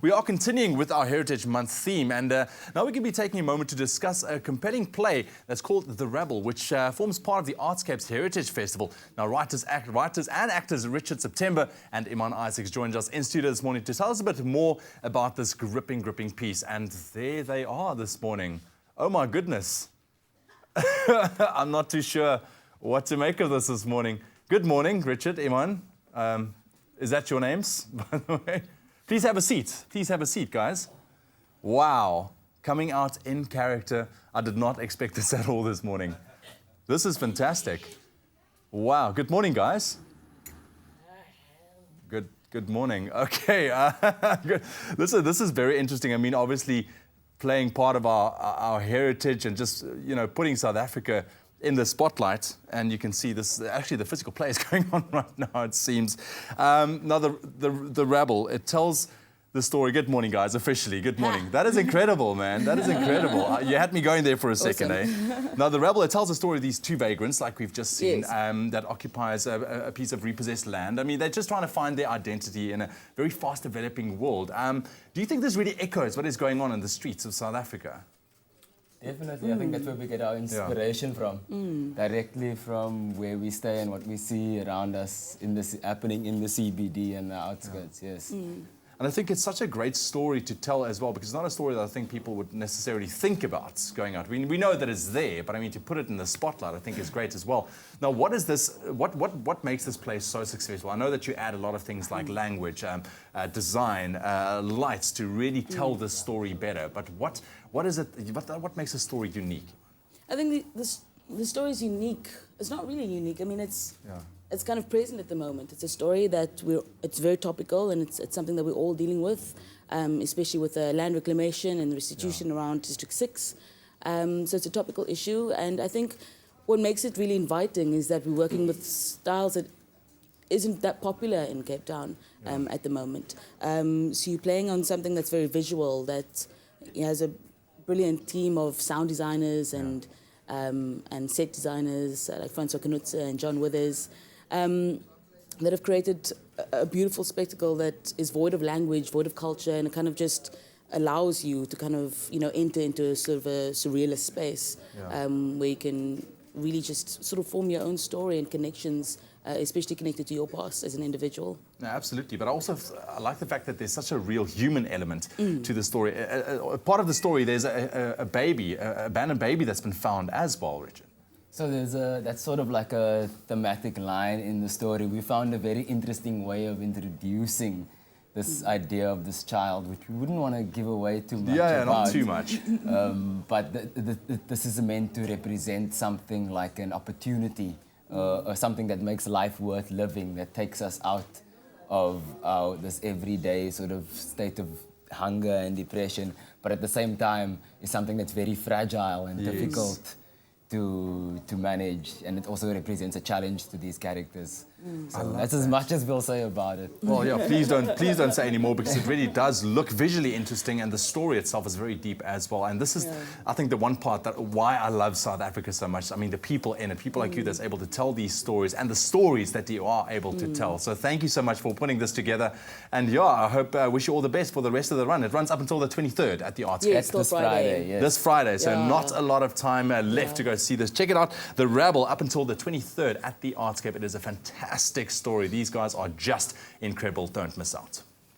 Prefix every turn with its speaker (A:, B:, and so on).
A: We are continuing with our Heritage Month theme, and now we're going to be taking a moment to discuss a compelling play that's called The Rabble, which forms part of the Artscape's Heritage Festival. Now, writers and actors Richard September and Iman Isaacs joined us in studio this morning to tell us a bit more about this gripping piece. And there they are this morning. Oh my goodness. I'm not too sure what to make of this morning. Good morning, Richard, Iman. Is that your names, by the way? Please have a seat. Please have a seat, guys. Wow. Coming out in character. I did not expect this at all this morning. This is fantastic. Wow. Good morning, guys. Good morning. Okay. Good. This is very interesting. I mean, obviously, playing part of our heritage and just, putting South Africa in the spotlight, and you can see this. Actually, the physical play is going on right now, it seems. Now, the Rabble, it tells the story. Good morning, guys. Officially, good morning. That is incredible, man. That is incredible. You had me going there for a second,
B: Awesome.
A: Now, the Rabble, it tells the story of these two vagrants, like we've just seen,
B: Yes.
A: that occupies a piece of repossessed land. I mean, they're just trying to find their identity in a very fast-developing world. Do you think this really echoes what is going on in the streets of South Africa?
C: Definitely, I think that's where we get our inspiration from, directly from where we stay and what we see around us happening in the CBD and the outskirts, yes.
A: And I think it's such a great story to tell as well, because it's not a story that I think people would necessarily think about going out. We know that it's there, but I mean, to put it in the spotlight, I think is great as well. Now, what is this? What makes this place so successful? I know that you add a lot of things like language, design, lights to really tell this story better. But what is it? What makes a story unique?
B: I think the story is unique. It's not really unique. I mean, it's kind of present at the moment. It's a story that it's very topical, and it's something that we're all dealing with, especially with the land reclamation and the restitution around District 6. So it's a topical issue, and I think what makes it really inviting is that we're working with styles that isn't that popular in Cape Town at the moment. So you're playing on something that's very visual, that has a brilliant team of sound designers and set designers like Francois Knutze and John Withers, that have created a beautiful spectacle that is void of language, void of culture, and it kind of just allows you to kind of, enter into a sort of a surrealist space where you can really just sort of form your own story and connections, especially connected to your past as an individual.
A: No, absolutely, but I like the fact that there's such a real human element to the story. Part of the story, there's a baby, an abandoned baby that's been found as well, Richard.
C: So that's sort of like a thematic line in the story. We found a very interesting way of introducing this idea of this child, which we wouldn't want to give away too much
A: Yeah,
C: about.
A: not too much.
C: But this is meant to represent something like an opportunity, or something that makes life worth living, that takes us out of this everyday sort of state of hunger and depression, but at the same time is something that's very fragile and difficult to manage, and it also represents a challenge to these characters. So that's as much as we'll say about it.
A: Well, yeah, please don't say any more, because it really does look visually interesting, and the story itself is very deep as well. And this is, I think, the one part why I love South Africa so much. I mean, the people in it, people like you that's able to tell these stories, and the stories that you are able to tell. So thank you so much for putting this together. And I wish you all the best for the rest of the run. It runs up until the 23rd at the Artscape.
B: Yes,
C: This Friday, yes.
A: This Friday, so not a lot of time left to go see this. Check it out, The Rabble, up until the 23rd at the Artscape. It is a fantastic story. These guys are just incredible. Don't miss out.